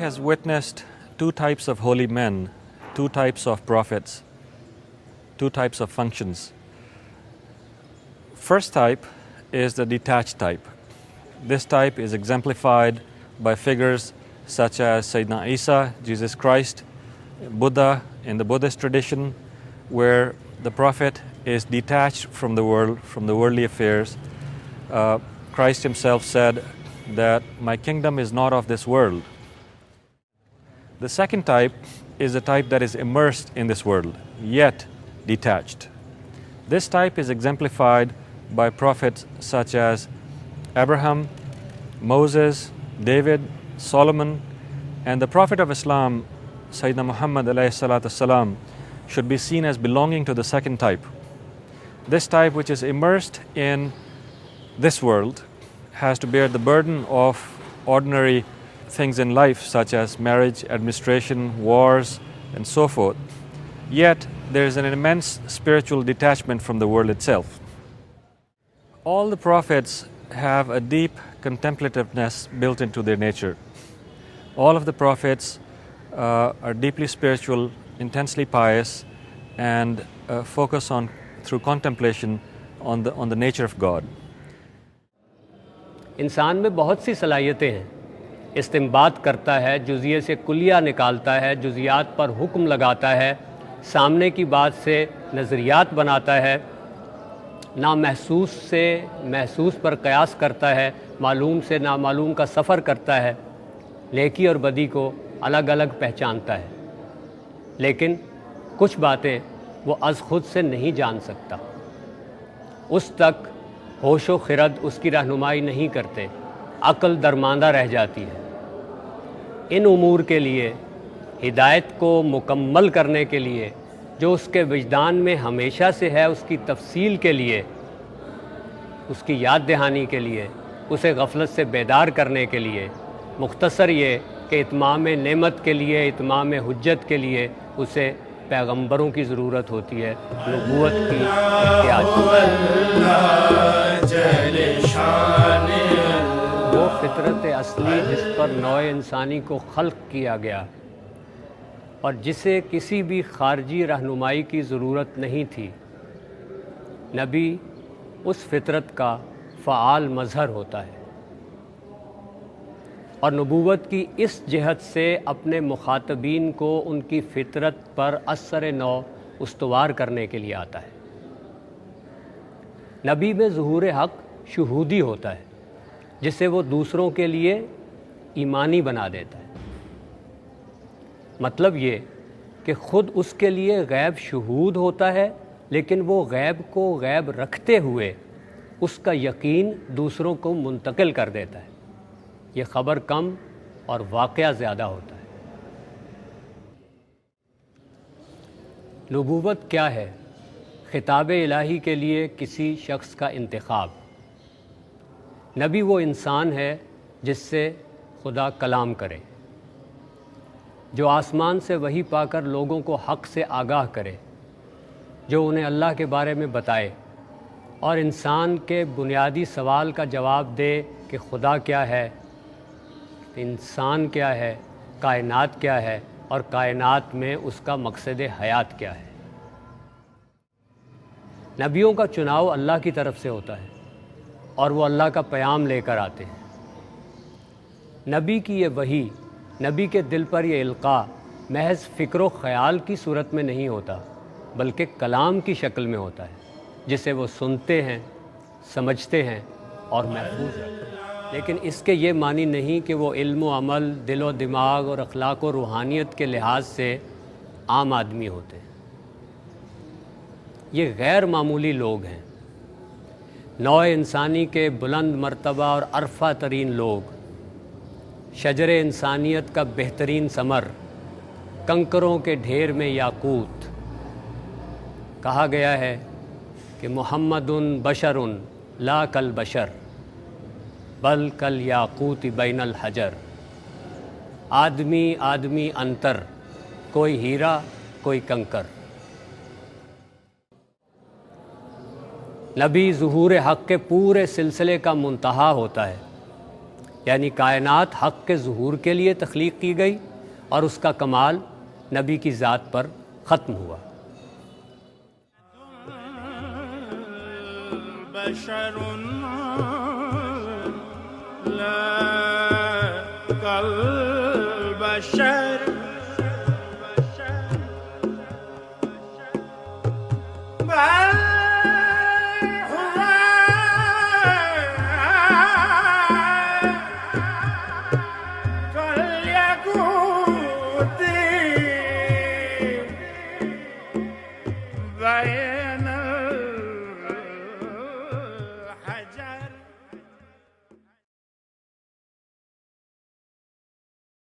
has witnessed two types of holy men, two types of prophets, two types of functions. First type is the detached type. This type is exemplified by figures such as Sayyidina Isa, Jesus Christ, Buddha in the Buddhist tradition, where the prophet is detached from the world, from the worldly affairs. Christ himself said that my kingdom is not of this world. The second type is a type that is immersed in this world, yet detached. This type is exemplified by prophets such as Abraham, Moses, David, Solomon, and the Prophet of Islam, Sayyidina Muhammad alayhi salatu salam, should be seen as belonging to the second type. This type, which is immersed in this world, has to bear the burden of ordinary things in life such as marriage, administration, wars, and so forth. Yet there is an immense spiritual detachment from the world itself. All the prophets have a deep contemplativeness built into their nature. All of the prophets are deeply spiritual, intensely pious, and focus on through contemplation on the nature of God. इंसान में बहुत सी सलाहियतें हैं. इस्तिंबात करता है, जुज़िये से कुलिया निकालता है, जुज़ियात पर हुक्म लगाता है, सामने की बात से नज़रियात बनाता है, नामहसूस से महसूस पर क़यास करता है, मालूम से नामालूम का सफ़र करता है, नेकी और बदी को अलग अलग पहचानता है. लेकिन कुछ बातें वो अज़ ख़ुद से नहीं जान सकता. उस तक होश व खिरद उसकी रहनुमाई नहीं करते, अक्ल दरमांदा रह जाती है. इन उमूर के लिए हिदायत को मुकम्मल करने के लिए जो उसके विजदान में हमेशा से है, उसकी तफसील के लिए, उसकी याद दहानी के लिए, उसे गफलत से बेदार करने के लिए, मुख्तसर ये कि इत्माम नेमत के लिए, इत्माम हुज्जत के लिए उसे पैगंबरों की ज़रूरत होती है, नबूवत की इख्तियाज. वो फितरत असली जिस पर नौ इंसानी को खल्क किया गया और जिसे किसी भी खारजी रहनुमाई की ज़रूरत नहीं थी, नबी उस फितरत का फ़आल मज़हर होता है और नबूवत की इस जहत से अपने मुखातबीन को उनकी फितरत पर असर नौ उस्तवार करने के लिए आता है. नबी में ज़ुहूर हक़ शुहूदी होता है, जिसे वो दूसरों के लिए ईमानी बना देता है. मतलब ये कि ख़ुद उसके लिए गैब शुहूद होता है, लेकिन वो गैब को गैब रखते हुए उसका यकीन दूसरों को मुंतकिल कर देता है. ये ख़बर कम और वाक़या ज़्यादा होता है. नबूवत क्या है? ख़िताब इलाही के लिए किसी शख्स का इंतखाब. नबी वो इंसान है जिससे खुदा कलाम करे, जो आसमान से वही पाकर लोगों को हक़ से आगाह करे, जो उन्हें अल्लाह के बारे में बताए और इंसान के बुनियादी सवाल का जवाब दे कि खुदा क्या है, इंसान क्या है, कायनात क्या है और कायनात में उसका मकसद हयात क्या है. नबियों का चुनाव अल्लाह की तरफ से होता है और वो अल्लाह का पैगाम लेकर आते हैं. नबी की ये वही, नबी के दिल पर ये इल्क़ा महज फ़िक्र व ख़याल की सूरत में नहीं होता, बल्कि कलाम की शक्ल में होता है, जिसे वो सुनते हैं, समझते हैं और महफूज रखते हैं. लेकिन इसके ये मानी नहीं कि वो इल्म व अमल, दिल व दिमाग और अखलाक व रूहानियत के लिहाज से आम आदमी होते हैं. ये गैर मामूली लोग हैं, नौ इंसानी के बुलंद मर्तबा और अरफा तरीन लोग, शजर इंसानियत का बेहतरीन समर, कंकरों के ढेर में याकूत. कहा गया है कि मुहम्मदुन बशरुन ला कल बशर बल कल याकूत बैनल हजर. आदमी आदमी अंतर, कोई हीरा कोई कंकर. नबी ज़ुहूर हक़ के पूरे सिलसिले का मुंतहा होता है. یعنی کائنات حق کے ظہور کے لیے تخلیق کی گئی اور اس کا کمال نبی کی ذات پر ختم ہوا۔ بشر لا كالبشر